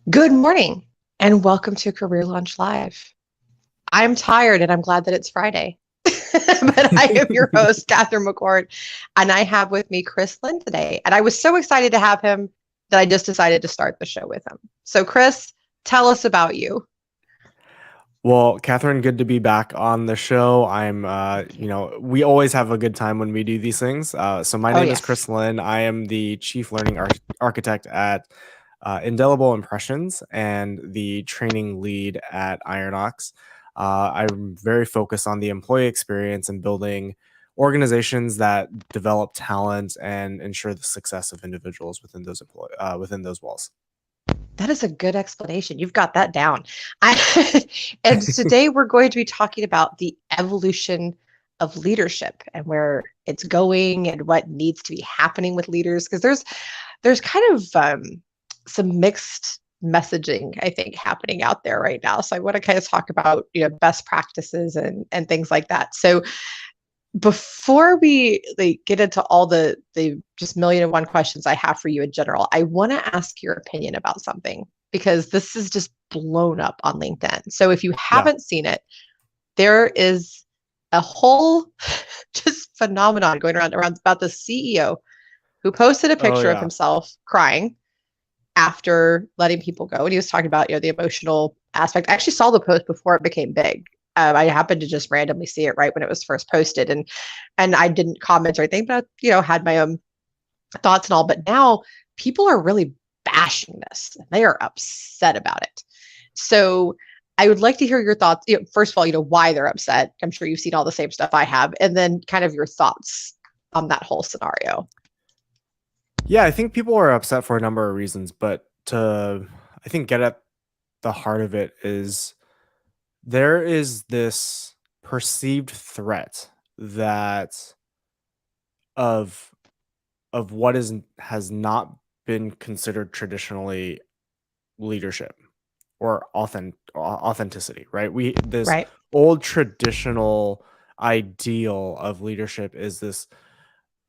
Good morning and welcome to Career Launch Live. I'm tired and I'm glad that it's Friday, but I am your host, Catherine McCord, and I have with me Chris Lynn today. And I was so excited to have him that I just decided to start the show with him. So, Chris, tell us about you. Well, Catherine, good to be back on the show. We always have a good time when we do these things. So my Oh, name is yes. Chris Lynn. I am the Chief Learning Architect at Indelible Impressions and the training lead at Ironox. I'm very focused on the employee experience and building organizations that develop talent and ensure the success of individuals within those walls. That is a good explanation. You've got that down. And today we're going to be talking about the evolution of leadership and where it's going and what needs to be happening with leaders. Because there's kind of some mixed messaging, I think, happening out there right now. So I want to kind of talk about best practices and things like that. So before we get into all the just million and one questions I have for you in general, I want to ask your opinion about something because this is just blown up on LinkedIn. So if you Yeah. haven't seen it, there is a whole just phenomenon going around about the CEO who posted a Oh picture of yeah. himself crying after letting people go. And he was talking about, the emotional aspect. I actually saw the post before it became big. I happened to just randomly see it right when it was first posted, and I didn't comment or anything, but had my own thoughts and all. But now people are really bashing this. They are upset about it. So I would like to hear your thoughts. First of all, why they're upset. I'm sure you've seen all the same stuff I have, and then kind of your thoughts on that whole scenario. Yeah, I think people are upset for a number of reasons, but to I think get at the heart of it is there is this perceived threat that of of what is has not been considered traditionally leadership or authenticity, right? We this Right. old traditional ideal of leadership is this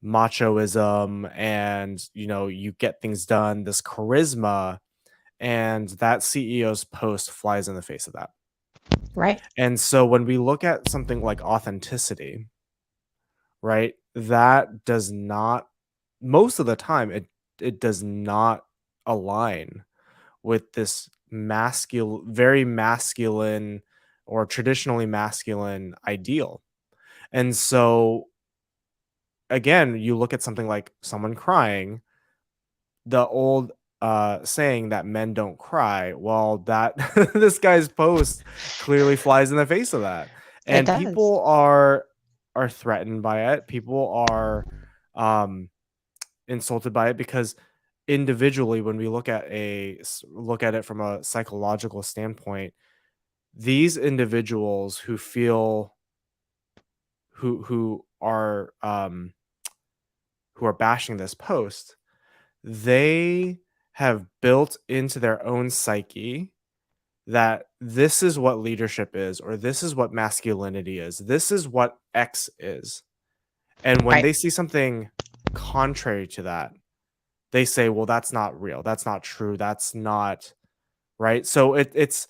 machoism and you get things done, this charisma, and that CEO's post flies in the face of that. Right. And so when we look at something like authenticity, right, that does not, most of the time it does not align with this very masculine or traditionally masculine ideal. And so again, you look at something like someone crying, the old saying that men don't cry, well, that this guy's post clearly flies in the face of that. It And does. people are threatened by it. People are um insulted by it because individually, when we look at it from a psychological standpoint, these individuals who who are bashing this post, they have built into their own psyche that this is what leadership is, or this is what masculinity is, this is what X is. And when Right. they see something contrary to that, they say, well, that's not real, that's not true, that's not right. So it's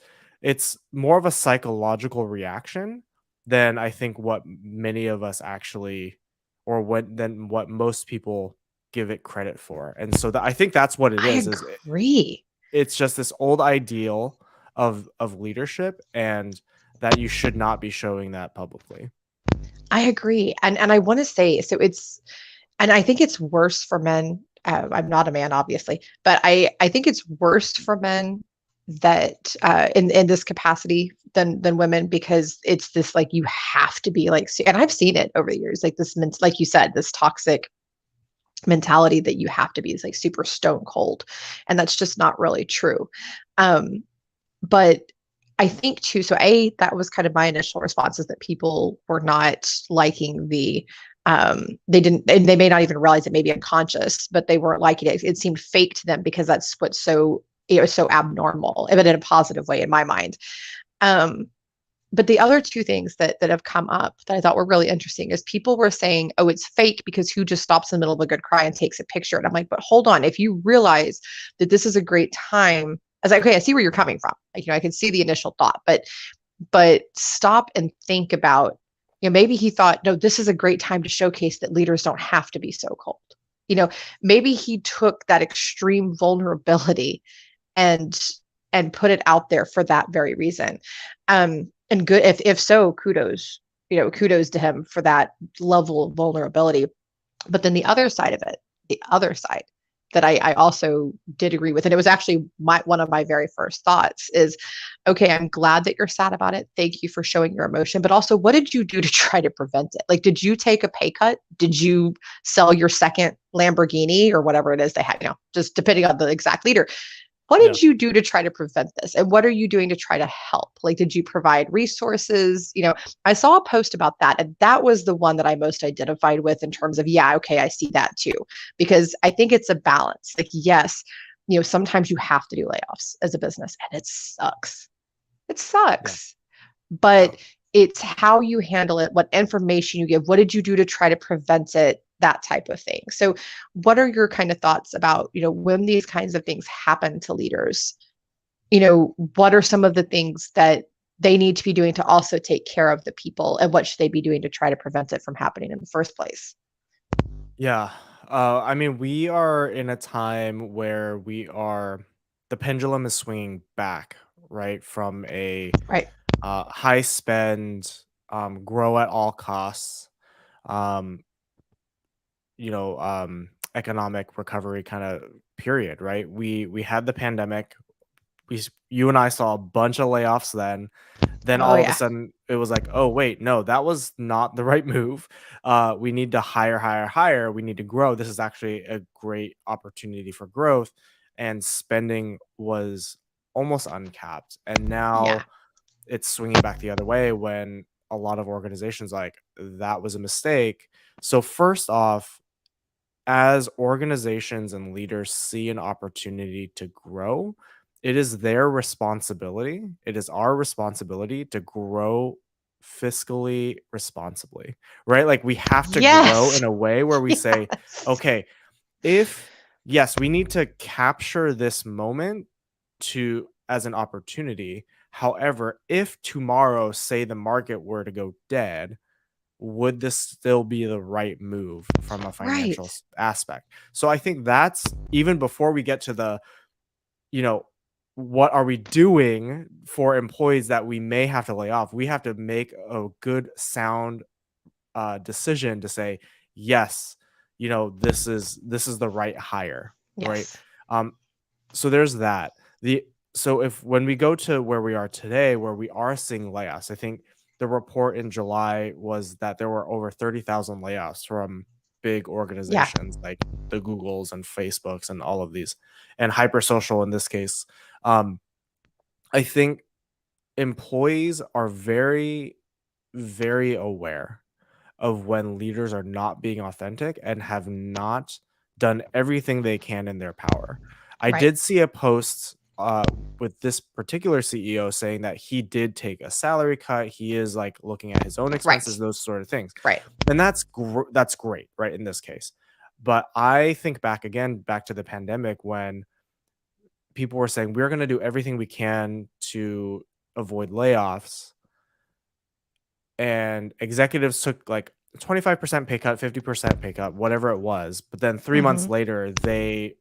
more of a psychological reaction than I think what many of us actually, or what most people give it credit for. And so I think that's what it I is agree. it's just this old ideal of leadership, and that you should not be showing that publicly. I agree. And I want to say, so and I think it's worse for men. I'm not a man, obviously, but I think it's worse for men that in this capacity than women, because it's this like you have to be like, and I've seen it over the years, like this, like you said, this toxic mentality that you have to be like super stone cold, and that's just not really true. Um, but I think too, so that was kind of my initial response, is that people were not liking they didn't, and they may not even realize it, may be unconscious, but they weren't liking it. It seemed fake to them because that's what's so, so abnormal, but in a positive way in my mind. Um, but the other two things that have come up that I thought were really interesting is people were saying, oh, it's fake because who just stops in the middle of a good cry and takes a picture? And I'm like, but hold on, if you realize that this is a great time was like, okay, I see where you're coming from. Like, I can see the initial thought, but stop and think about, maybe he thought, no, this is a great time to showcase that leaders don't have to be so cold. Maybe he took that extreme vulnerability and put it out there for that very reason. And good, if so, kudos to him for that level of vulnerability. But then the other side of it, the other side that I also did agree with, and it was actually one of my very first thoughts is, okay, I'm glad that you're sad about it. Thank you for showing your emotion, but also, what did you do to try to prevent it? Like, did you take a pay cut? Did you sell your second Lamborghini or whatever it is they had, just depending on the exact leader? What Yeah. did you do to try to prevent this? And what are you doing to try to help? Like, did you provide resources? I saw a post about that, and that was the one that I most identified with in terms of, yeah, okay, I see that too. Because I think it's a balance. Like, yes, sometimes you have to do layoffs as a business, and it sucks. It sucks. Yeah. But it's how you handle it, what information you give, what did you do to try to prevent it, that type of thing. So what are your kind of thoughts about, when these kinds of things happen to leaders, what are some of the things that they need to be doing to also take care of the people, and what should they be doing to try to prevent it from happening in the first place? Yeah. I mean, we are in a time where the pendulum is swinging back, right? From a Right. high spend, grow at all costs, um, economic recovery kind of period, right? We had the pandemic. You and I saw a bunch of layoffs then. Then Oh all of a yeah. sudden it was like, oh wait, no, that was not the right move. We need to hire. We need to grow. This is actually a great opportunity for growth. And spending was almost uncapped. And Yeah. now it's swinging back the other way when a lot of organizations like that was a mistake. So first off, as organizations and leaders see an opportunity to grow, it is their responsibility. It is our responsibility to grow fiscally responsibly, right? Like we have to grow Yes. in a way where we say, Yes. okay, if yes, we need to capture this moment to as an opportunity. However, if tomorrow, say the market were to go dead, would this still be the right move from a financial Right. aspect? So I think that's even before we get to the, you know, what are we doing for employees that we may have to lay off? We have to make a good, sound decision to say, yes, this is the right hire, right? Yes. Um, so there's that. The so if when we go to where we are today, where we are seeing layoffs, I think the report in July was that there were over 30,000 layoffs from big Yeah. organizations like the Googles and Facebooks and all of these, and Hypersocial in this case. Um, I think employees are very, very aware of when leaders are not being authentic and have not done everything they can in their power. I Right. did see a post with this particular CEO saying that he did take a salary cut. He is like looking at his own expenses, Right. those sort of things, Right. and that's great, right? In this case, but I think back to the pandemic when people were saying we're going to do everything we can to avoid layoffs, and executives took like 25% pay cut, 50% pay cut, whatever it was. But then 3 months Hmm. later, they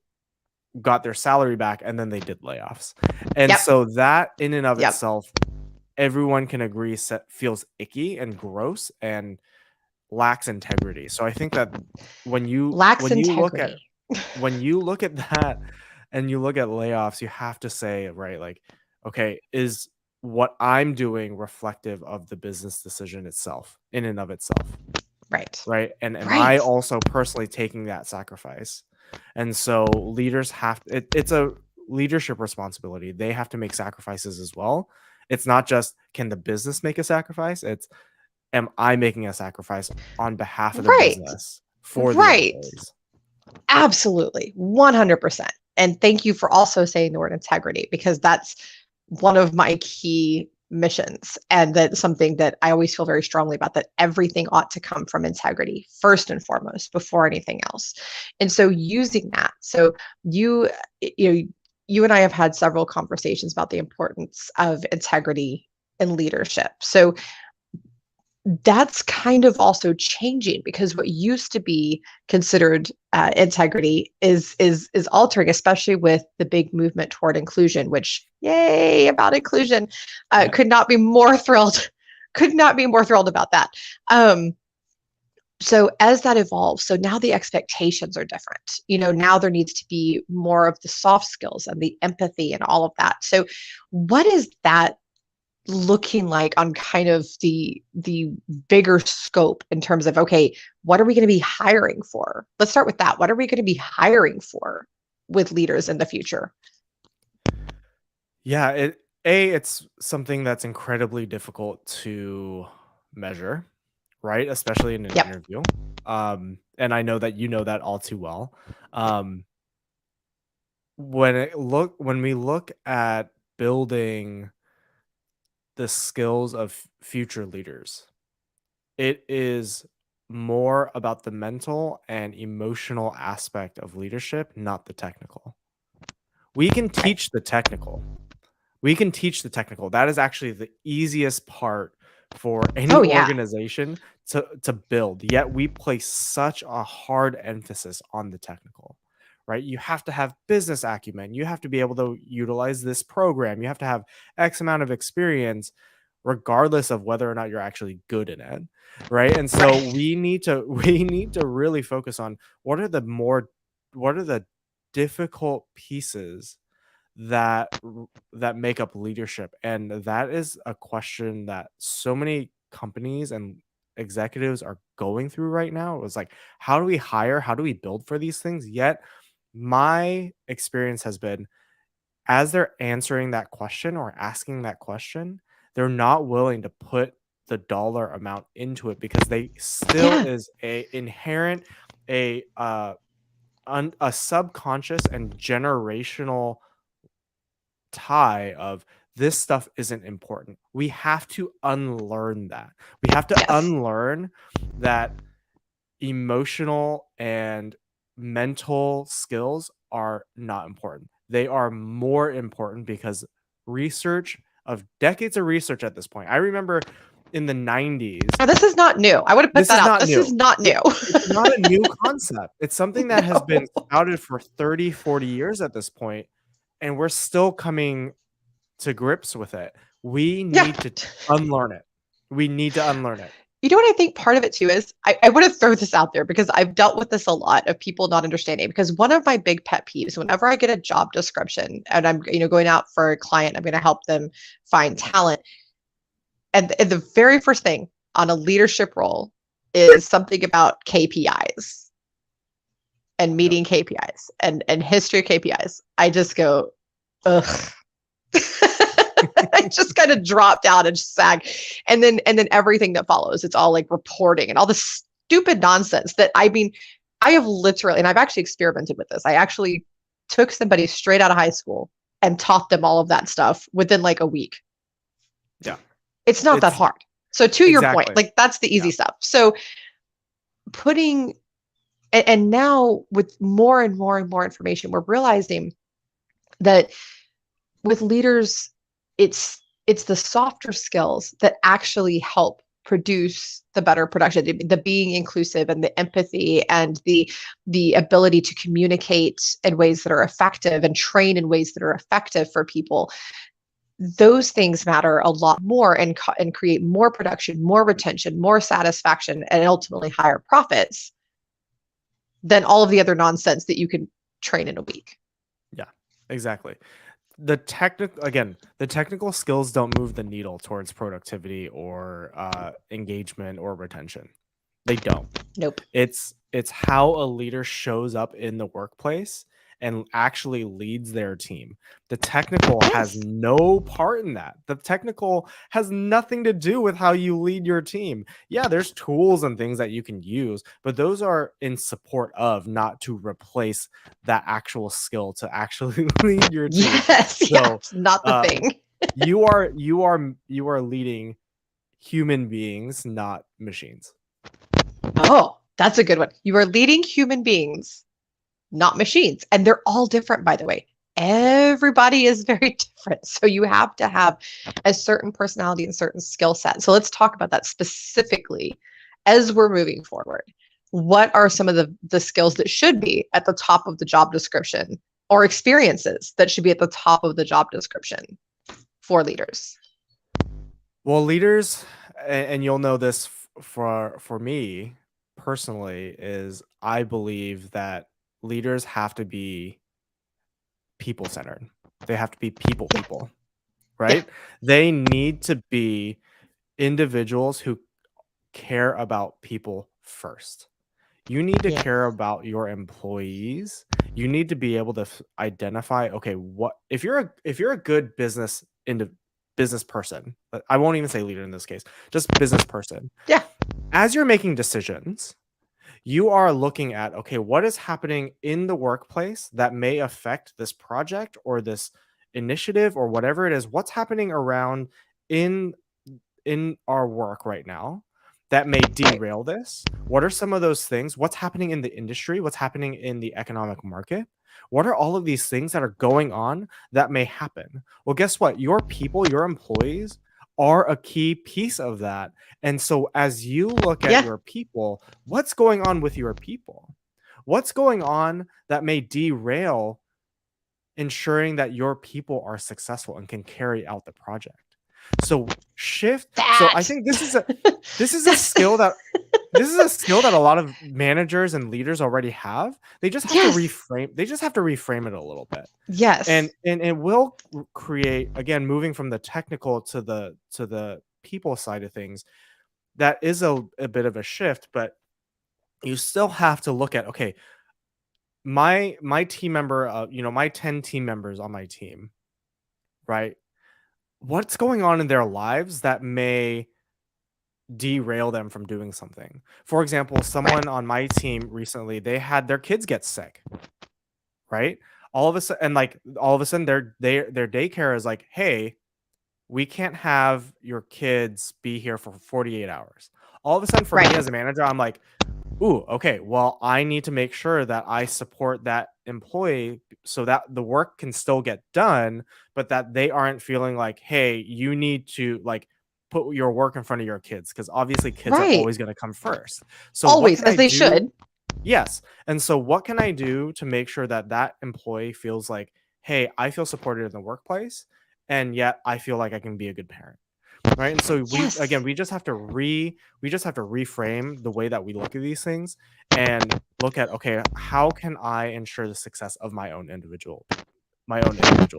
got their salary back and then they did layoffs. And Yep. so that in and of Yep. itself, everyone can agree feels icky and gross and lacks integrity. So I think that when you Lacks when you look at integrity. when you look at that and you look at layoffs, you have to say, right, like, okay, is what I'm doing reflective of the business decision itself in and of itself, Right. right? And am I Right. also personally taking that sacrifice? And so leaders it's a leadership responsibility. They have to make sacrifices as well. It's not just can the business make a sacrifice? It's am I making a sacrifice on behalf of the Right. business for the Right. employees? Absolutely. 100%. And thank you for also saying the word integrity, because that's one of my key missions. And that's something that I always feel very strongly about, that everything ought to come from integrity first and foremost before anything else. And so using that, so you, you know, you and I have had several conversations about the importance of integrity in leadership. So that's kind of also changing, because what used to be considered integrity is altering, especially with the big movement toward inclusion. Which, yay about inclusion! Yeah. Could not be more thrilled. Could not be more thrilled about that. So as that evolves, so now the expectations are different. Now there needs to be more of the soft skills and the empathy and all of that. So what is that looking like on kind of the bigger scope, in terms of, okay, what are we going to be hiring for? Let's start with that. What are we going to be hiring for with leaders in the future? Yeah, it's something that's incredibly difficult to measure, right? Especially in an Yep. interview. And I know that you know that all too well. Um, when we look at building the skills of future leaders, it is more about the mental and emotional aspect of leadership, not the technical. We can Right. teach the technical. We can teach the technical. That is actually the easiest part for any Oh yeah. organization to build. Yet we place such a hard emphasis on the technical, right? You have to have business acumen. You have to be able to utilize this program. You have to have X amount of experience, regardless of whether or not you're actually good in it, right? And so Right. we need to really focus on what are the difficult pieces that make up leadership. And that is a question that so many companies and executives are going through right now. It was like, how do we hire, how do we build for these things? Yet my experience has been, as they're answering that question or asking that question, they're not willing to put the dollar amount into it, because they still Yeah. is a inherent a a subconscious and generational tie of, this stuff isn't important. We have to unlearn that. We have to Yes. unlearn that emotional and mental skills are not important. They are more important because research of decades of research at this point. I remember in the 90s, Now, this is not new. I would have put this that is out. not This is new. not new. It's not a new concept. It's something that has been No. spouted for 30, 40 years at this point, and we're still coming to grips with it. We Yeah. need to unlearn it. We need to unlearn it. You know what I think part of it too is, I want to throw this out there because I've dealt with this a lot, of people not understanding. Because one of my big pet peeves, whenever I get a job description and I'm going out for a client, I'm going to help them find talent. And the very first thing on a leadership role is something about KPIs and Yep. meeting KPIs and history of KPIs. I just go, ugh. I just kind of drop down and sag. And then everything that follows, it's all like reporting and all this stupid nonsense that, I mean, I have literally, and I've actually experimented with this. I actually took somebody straight out of high school and taught them all of that stuff within like a week. Yeah. It's not that It's hard. So to your point, exactly. like that's the easy Yeah. stuff. So putting, and now with more and more and more information, we're realizing that with leaders, it's the softer skills that actually help produce the better production, the being inclusive and the empathy and the ability to communicate in ways that are effective and train in ways that are effective for people. Those things matter a lot more, and create more production, more retention, more satisfaction, and ultimately higher profits than all of the other nonsense that you can train in a week. Yeah. Exactly. The technical skills don't move the needle towards productivity or engagement or retention. They don't. Nope. It's how a leader shows up in the workplace and actually leads their team. The technical has Yes. no part in that. The technical has nothing to do with how you lead your team. Yeah, there's tools and things that you can use, but those are in support of, not to replace that actual skill to actually lead your team. Yes. Yeah. So It's not the thing. you are leading human beings, not machines. Oh, that's a good one. You are leading human beings, not machines. And they're all different, by the way. everybody is very different. So you have to have a certain personality and certain skill set. So let's talk about that specifically as we're moving forward. What are some of the skills that should be at the top of the job description, or experiences that should be at the top of the job description for leaders? Well, leaders, and you'll know this for me personally, is I believe that leaders have to be people centered. They have to be people, Yeah. right? They need to be individuals who care about people first. You need to care Yes. about your employees. You need to be able to identify, okay, what if you're a good business person. I won't even say leader in this case, just business person. Yeah. As you're making decisions, you are looking at, okay, what is happening in the workplace that may affect this project or this initiative or whatever it is. What's happening around in our work right now that may Right. derail this? What are some of those things? What's happening in the industry? What's happening in the economic market? What are all of these things that are going on that may happen? Well, guess what? Your people, your employees are a key piece of that. And so as you look at Yeah. your people, what's going on with your people? What's going on that may derail ensuring that your people are successful and can carry out the project? So shift. So I That. think this is a skill that a lot of managers and leaders already have. They just have to Yes. reframe it a little bit. Yes. And it will create, again, moving from the technical to the people side of things. That is a bit of a shift, but you still have to look at, okay, my team member, my 10 team members on my team, right? What's going on in their lives that may derail them from doing something? For example, someone on my team recently, they had their kids get sick, right? All of a sudden, their daycare is like, hey, we can't have your kids be here for 48 hours. All of a sudden, for me Right. as a manager, I'm like, ooh, okay, well, I need to make sure that I support that employee so that the work can still get done, but that they aren't feeling like, hey, you need to like put your work in front of your kids, because obviously kids are Right. always going to come first. So what Always, can as I they do? should. Yes. And so what can I do to make sure that that employee feels like, hey, I feel supported in the workplace, and yet I feel like I can be a good parent. Right. And so Yes. we just have to reframe the way that we look at these things and look at, okay, how can I ensure the success of my own individual people?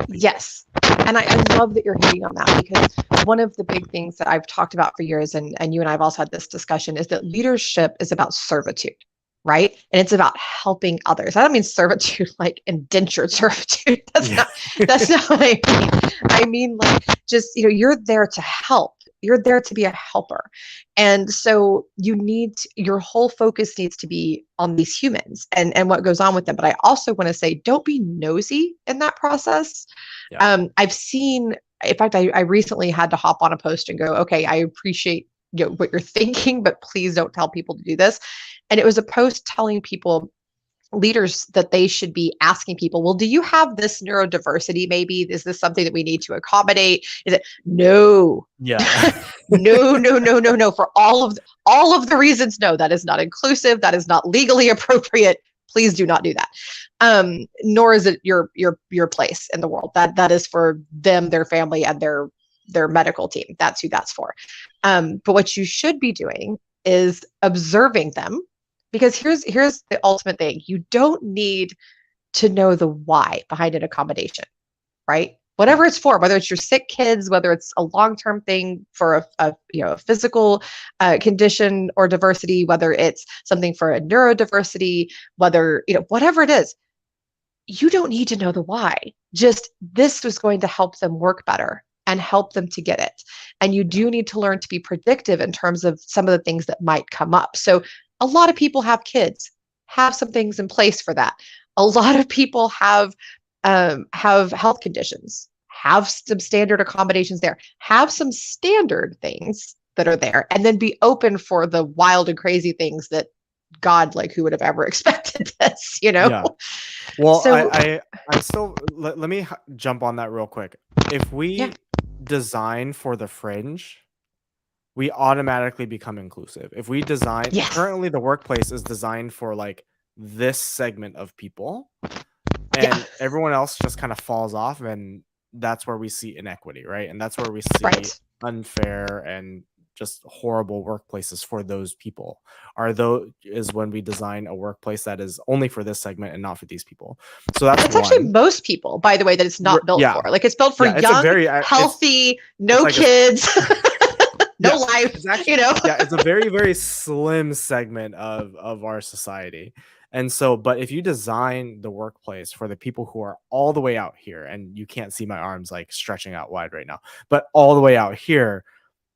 Yes. And I love that you're hitting on that, because one of the big things that I've talked about for years, and you and I have also had this discussion, is that leadership is about servitude, right? And it's about helping others. I don't mean servitude like indentured servitude. Yeah. That's not what I mean. I mean, like, just, you're there to help. You're there to be a helper. And so your whole focus needs to be on these humans and what goes on with them. But I also want to say, don't be nosy in that process. Yeah. I've seen, in fact, I recently had to hop on a post and go, okay, I appreciate what you're thinking, but please don't tell people to do this. And it was a post telling people, leaders, that they should be asking people, well, do you have this neurodiversity? Maybe is this something that we need to accommodate? Is it no? Yeah. No, no, no, no, no. For all of the reasons, no, that is not inclusive. That is not legally appropriate. Please do not do that. Nor is it your place in the world. That is for them, their family, and their medical team. That's who that's for. But what you should be doing is observing them, because here's the ultimate thing. You don't need to know the why behind an accommodation, right? Whatever it's for, whether it's your sick kids, whether it's a long-term thing for a physical condition or diversity, whether it's something for a neurodiversity, whether, whatever it is, you don't need to know the why. Just, this was going to help them work better and help them to get it. And you do need to learn to be predictive in terms of some of the things that might come up. So a lot of people have kids, have some things in place for that. A lot of people have health conditions, have some standard accommodations there, have some standard things that are there, and then be open for the wild and crazy things that, God, like, who would have ever expected this, Yeah. Well, So I'm still let me jump on that real quick. If yeah, we design for the fringe, we automatically become inclusive. If we design yes, currently the workplace is designed for like this segment of people yeah, and everyone else just kind of falls off, and that's where we see inequity, right? And that's where we see right. unfair and just horrible workplaces for those people. Are those is when we design a workplace that is only for this segment and not for these people. So that's It's actually one. most people, by the way, that it's not built Yeah. for. Like it's built for Yeah, it's a young, very healthy, it's no like a kids, no yeah, life, it's actually you know? yeah, it's a very, very slim segment of our society. And so, but if you design the workplace for the people who are all the way out here, and you can't see my arms like stretching out wide right now, but all the way out here,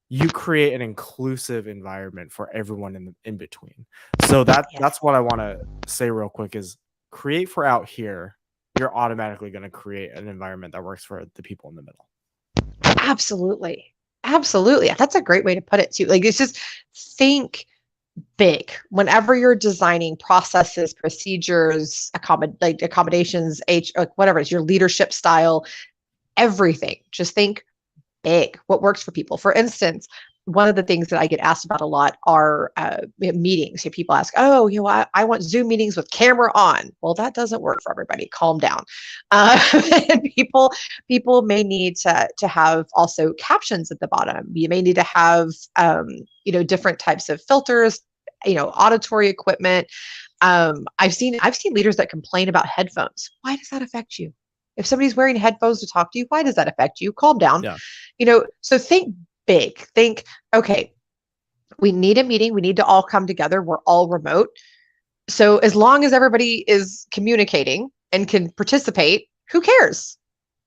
you create an inclusive environment for everyone in between. So Yes, that's what I want to say real quick is create for out here. You're automatically going to create an environment that works for the people in the middle. absolutely. Absolutely. That's a great way to put it too. Like it's just think big whenever you're designing processes, procedures, accommodations, like whatever it is, your leadership style, everything. Just think big, what works for people. For instance, one of the things that I get asked about a lot are meetings. So people ask, "Oh, I want Zoom meetings with camera on." Well, that doesn't work for everybody. Calm down. Uh, and people may need to have also captions at the bottom. You may need to have different types of filters, auditory equipment. I've seen leaders that complain about headphones. Why does that affect you? If somebody's wearing headphones to talk to you, why does that affect you? Calm down. Yeah. So think big. Think, okay, we need a meeting. We need to all come together. We're all remote. So as long as everybody is communicating and can participate, who cares?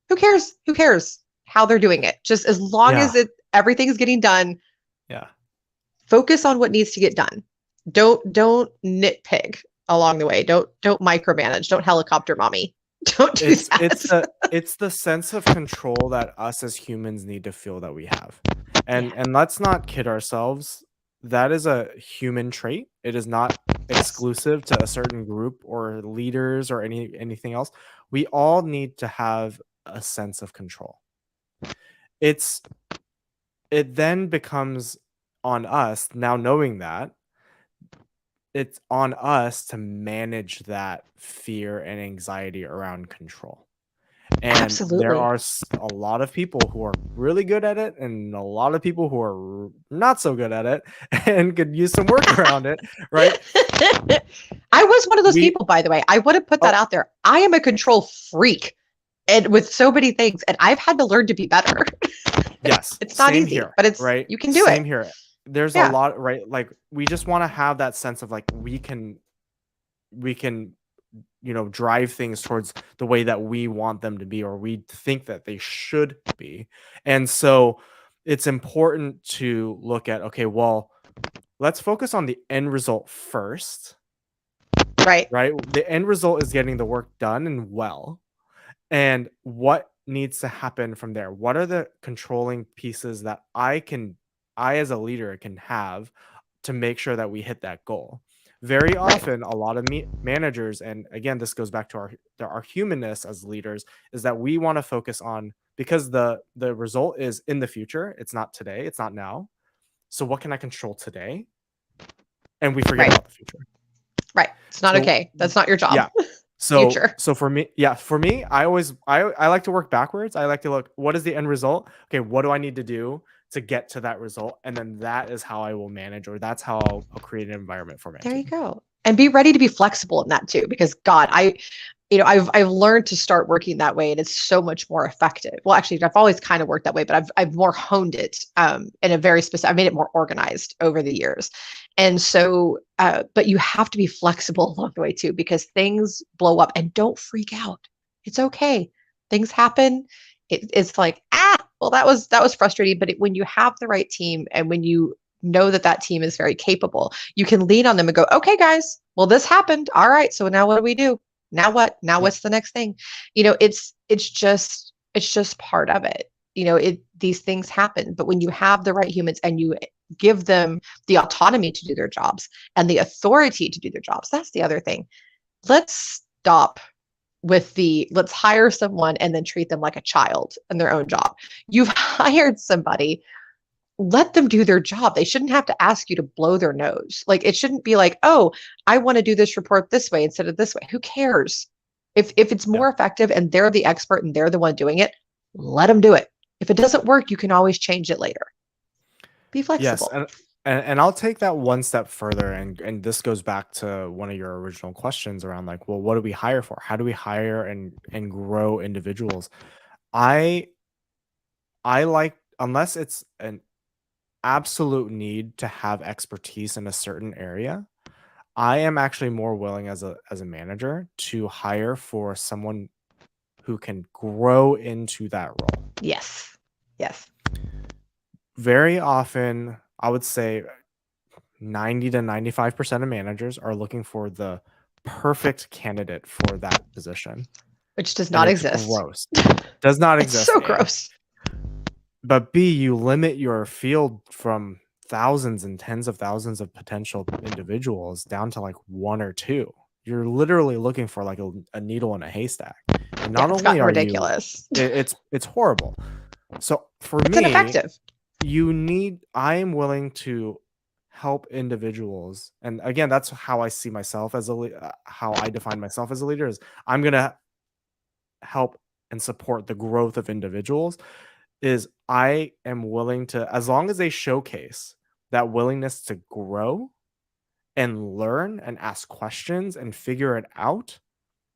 Who cares? Who cares how they're doing it? Just as long Yeah. as everything's getting done, Yeah. focus on what needs to get done. Don't nitpick along the way. Don't micromanage. Don't helicopter mommy. Don't do that. It's the sense of control that us as humans need to feel that we have. Yeah. And let's not kid ourselves. That is a human trait. It is not Yes. exclusive to a certain group or leaders or anything else. We all need to have a sense of control. It's it then becomes on us now knowing that it's on us to manage that fear and anxiety around control. And there Absolutely. are a lot of people who are really good at it and a lot of people who are not so good at it and could use some work around it, right? I was one of those We people, by the way. I would have put that oh, out there. I am a control freak and with so many things, and I've had to learn to be better. yes, It's not same easy, here, but right? you can do it. Same here. There's a Yeah. lot, right? Like we just want to have that sense of like we can drive things towards the way that we want them to be or we think that they should be. And so it's important to look at, okay, well, let's focus on the end result first, Right. right? The end result is getting the work done and well. And what needs to happen from there? What are the controlling pieces that I as a leader can have to make sure that we hit that goal? Very Right. often, a lot of managers, and again, this goes back to our humanness as leaders, is that we want to focus on because the result is in the future. It's not today. It's not now. So what can I control today? And we forget Right. about the future. Right. It's not So okay. That's not your job. yeah, so Future. so for me, yeah, for me, I like to work backwards. I like to look, what is the end result? Okay, what do I need to do to get to that result? And then that is how I will manage, or that's how I'll create an environment for my There you team. go. And be ready to be flexible in that too, because God, I've learned to start working that way, and it's so much more effective. Well, actually, I've always kind of worked that way, but I've more honed it in a very specific. I've made it more organized over the years, and so, but you have to be flexible along the way too, because things blow up, and don't freak out. It's okay. Things happen. It's like well, that was frustrating, but when you have the right team, and when you know that that team is very capable, you can lean on them and go, okay, guys, well, this happened. All right, so now what do we do? Now what? Now Yep. what's the next thing? It's just part of it. These things happen, but when you have the right humans and you give them the autonomy to do their jobs and the authority to do their jobs, that's the other thing. Let's stop with the let's hire someone and then treat them like a child in their own job. You've hired somebody, let them do their job. They shouldn't have to ask you to blow their nose. Like it shouldn't be like, oh, I want to do this report this way instead of this way. Who cares? If it's Yeah. more effective and they're the expert and they're the one doing it, let them do it. If it doesn't work, you can always change it later. Be Yes, flexible. and I'll take that one step further, and this goes back to one of your original questions around like, well, what do we hire for? How do we hire and grow individuals? I I like, unless it's an absolute need to have expertise in a certain area, I am actually more willing as a manager to hire for someone who can grow into that role. Yes. Yes. Very often, I would say 90 to 95% of managers are looking for the perfect candidate for that position. Which does And not it's exist. gross. Does not It's exist. so A. gross. But B, you limit your field from thousands and tens of thousands of potential individuals down to like one or two. You're literally looking for like a needle in a haystack. And Yeah, not it's only gotten are ridiculous. it's horrible. So for It's me, ineffective. I am willing to help individuals. And again, that's how I see myself as how I define myself as a leader is I'm going to help and support the growth of individuals. Is I am willing to, as long as they showcase that willingness to grow and learn and ask questions and figure it out,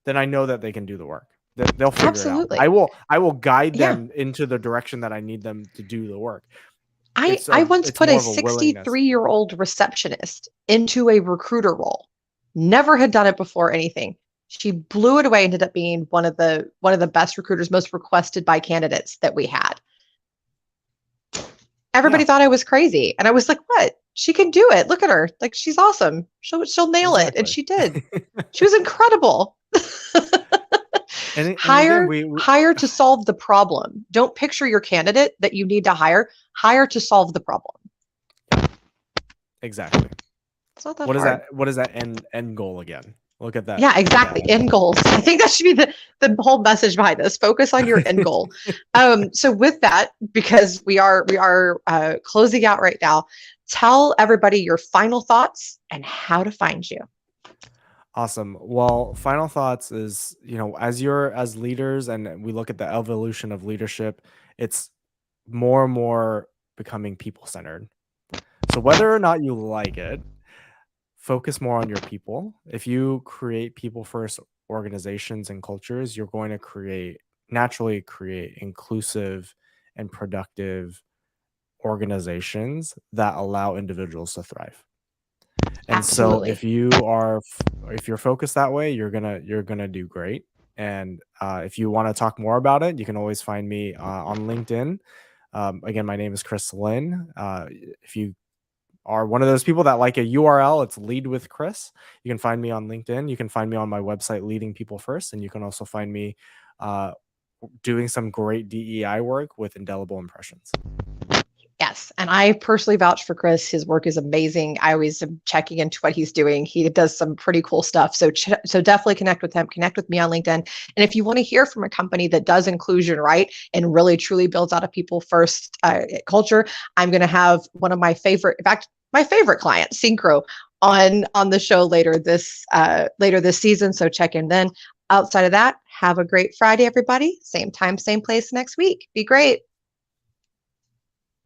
then I know that they can do the work. That they'll figure Absolutely. it out. I will guide Yeah. them into the direction that I need them to do the work. I once put a more of a willingness. 63-year-old receptionist into a recruiter role. Never had done it before anything. She blew it away, ended up being one of the best recruiters, most requested by candidates that we had. Everybody Yeah. thought I was crazy. And I was like, what? She can do it. Look at her. Like she's awesome. She'll nail it. And Exactly. she did. She was incredible. And Hire again, hire to solve the problem. Don't picture your candidate that you need to hire. Hire to solve the problem. exactly. It's not that What is hard. that? What is that end goal again? Look at that. Yeah, exactly. End goals. I think that should be the whole message behind this. Focus on your end goal. So with that, because we are closing out right now, tell everybody your final thoughts and how to find you. Awesome. Well, final thoughts is, as leaders and we look at the evolution of leadership, it's more and more becoming people centered. So whether or not you like it, focus more on your people. If you create people first organizations and cultures, you're going to naturally create inclusive and productive organizations that allow individuals to thrive. And Absolutely. so if you're focused that way, you're gonna do great. And if you want to talk more about it, you can always find me on LinkedIn. Again, my name is Chris Lynn. If you are one of those people that like a URL, it's Lead with Chris. You can find me on LinkedIn. You can find me on my website, Leading People First, and you can also find me doing some great DEI work with Indelible Impressions. Yes. And I personally vouch for Chris. His work is amazing. I always am checking into what he's doing. He does some pretty cool stuff. So definitely connect with him, connect with me on LinkedIn. And if you want to hear from a company that does inclusion right and really truly builds out a people first culture, I'm going to have one of my favorite, in fact, my favorite client, Syncro, on the show later this season. So check in then. Outside of that, have a great Friday, everybody. Same time, same place next week. Be great.